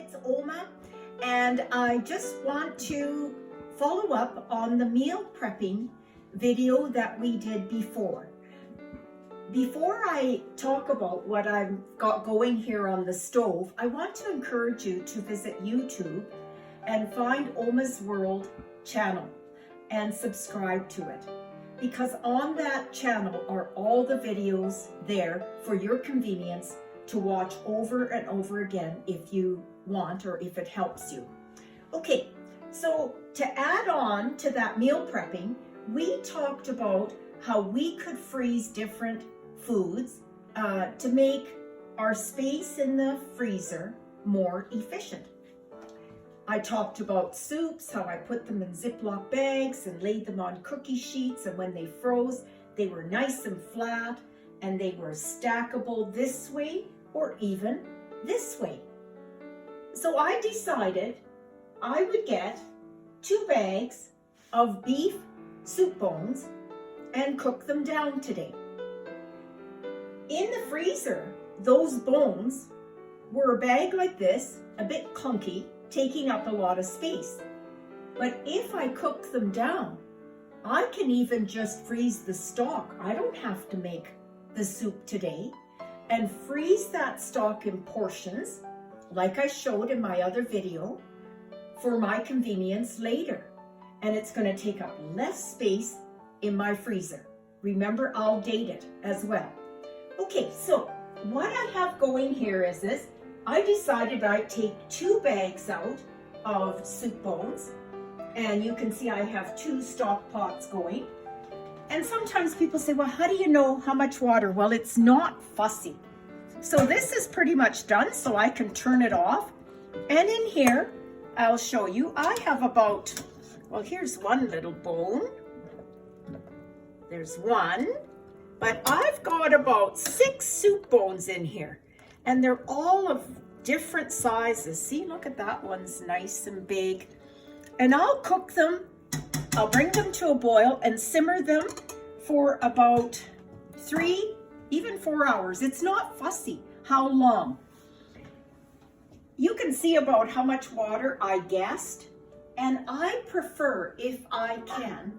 it's Oma, and I just want to follow up on the meal prepping video that we did before. Before I talk about what I've got going here on the stove, I want to encourage you to visit YouTube and find Oma's World channel and subscribe to it. Because on that channel are all the videos there for your convenience to watch over and over again if you want or if it helps you. Okay, so to add on to that meal prepping, we talked about how we could freeze different foods to make our space in the freezer more efficient. I talked about soups, how I put them in Ziploc bags and laid them on cookie sheets, and when they froze, they were nice and flat and they were stackable this way or even this way. So I decided I would get 2 bags of beef soup bones and cook them down today. In the freezer, those bones were a bag like this, a bit clunky, taking up a lot of space. But if I cook them down, I can even just freeze the stock. I don't have to make the soup today, and freeze that stock in portions, like I showed in my other video, for my convenience later. And it's going to take up less space in my freezer. Remember, I'll date it as well. Okay, so what I have going here is this. I decided I'd take 2 bags out of soup bones, and you can see I have 2 stock pots going. And sometimes people say, well, how do you know how much water? Well, it's not fussy. So this is pretty much done, so I can turn it off. And in here, I'll show you, I have about, well, here's one little bone. There's one, but I've got about 6 soup bones in here. And they're all of different sizes. See, look at that one's nice and big. And I'll cook them. I'll bring them to a boil and simmer them for about 3, even 4 hours. It's not fussy how long. You can see about how much water I guessed. And I prefer, if I can,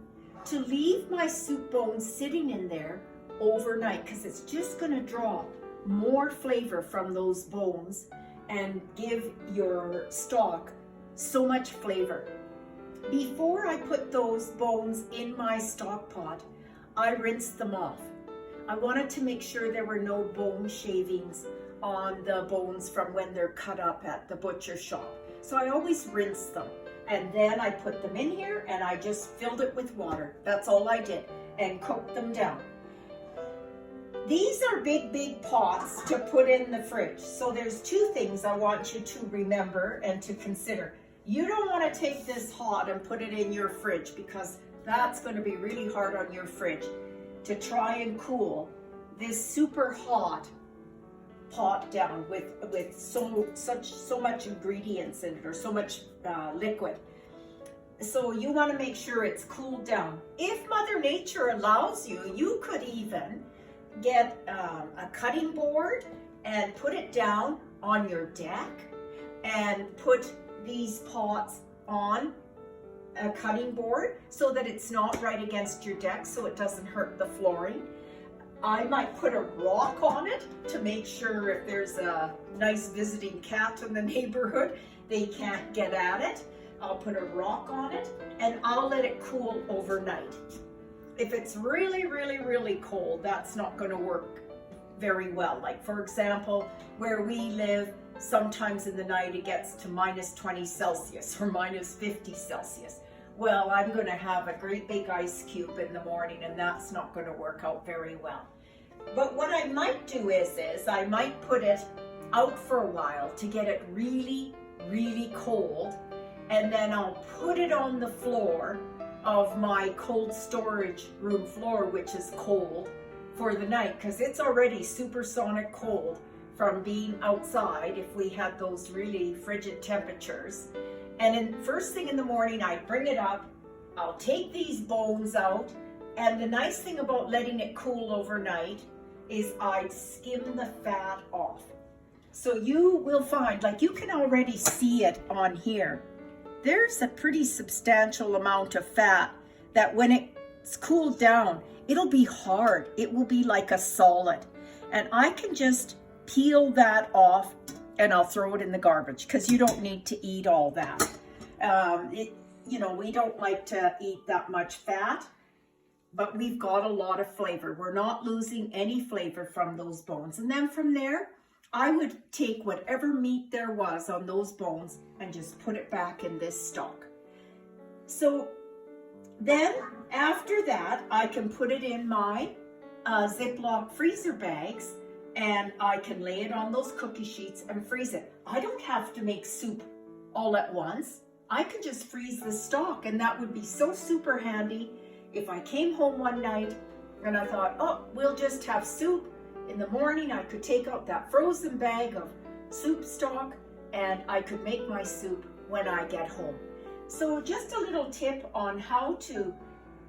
to leave my soup bones sitting in there overnight, because it's just going to draw more flavor from those bones and give your stock so much flavor. Before I put those bones in my stock pot, I rinsed them off. I wanted to make sure there were no bone shavings on the bones from when they're cut up at the butcher shop. So I always rinse them, and then I put them in here and I just filled it with water. That's all I did, and cooked them down. These are big pots to put in the fridge. So there's 2 things I want you to remember and to consider. You don't want to take this hot and put it in your fridge, because that's going to be really hard on your fridge to try and cool this super hot pot down with so much ingredients in it, or so much liquid. So you want to make sure it's cooled down. If Mother Nature allows you, you could even get a cutting board and put it down on your deck and put these pots on a cutting board so that it's not right against your deck, so it doesn't hurt the flooring. I might put a rock on it to make sure if there's a nice visiting cat in the neighborhood, they can't get at it. I'll put a rock on it and I'll let it cool overnight. If it's really cold, that's not going to work very well. Like, for example, where we live, sometimes in the night it gets to minus 20 Celsius or minus 50 Celsius. Well, I'm going to have a great big ice cube in the morning, and that's not going to work out very well. But what I might do is I might put it out for a while to get it really cold, and then I'll put it on the floor of my cold storage room floor, which is cold, for the night, because it's already supersonic cold from being outside if we had those really frigid temperatures. And then first thing in the morning, I bring it up, I'll take these bones out, and the nice thing about letting it cool overnight is I'd skim the fat off. So you will find, like you can already see it on here, there's a pretty substantial amount of fat that when it's cooled down, it'll be hard. It will be like a solid. And I can just peel that off and I'll throw it in the garbage because you don't need to eat all that. You know, we don't like to eat that much fat, but we've got a lot of flavor. We're not losing any flavor from those bones. And then from there, I would take whatever meat there was on those bones and just put it back in this stock. So then after that, I can put it in my Ziploc freezer bags and I can lay it on those cookie sheets and freeze it. I don't have to make soup all at once. I can just freeze the stock, and that would be so super handy if I came home one night and I thought, oh, we'll just have soup. In the morning, I could take out that frozen bag of soup stock and I could make my soup when I get home. So just a little tip on how to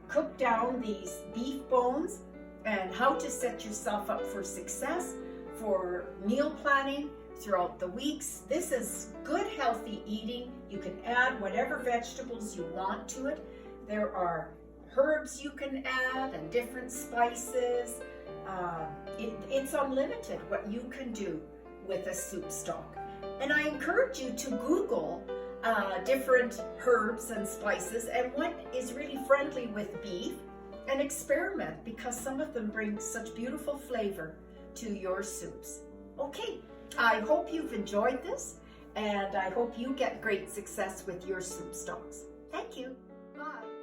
cook down these beef bones and how to set yourself up for success for meal planning throughout the weeks. This is good, healthy eating. You can add whatever vegetables you want to it. There are herbs you can add and different spices. It's unlimited what you can do with a soup stock. And I encourage you to Google different herbs and spices and what is really friendly with beef and experiment, because some of them bring such beautiful flavor to your soups. Okay, I hope you've enjoyed this and I hope you get great success with your soup stocks. Thank you. Bye.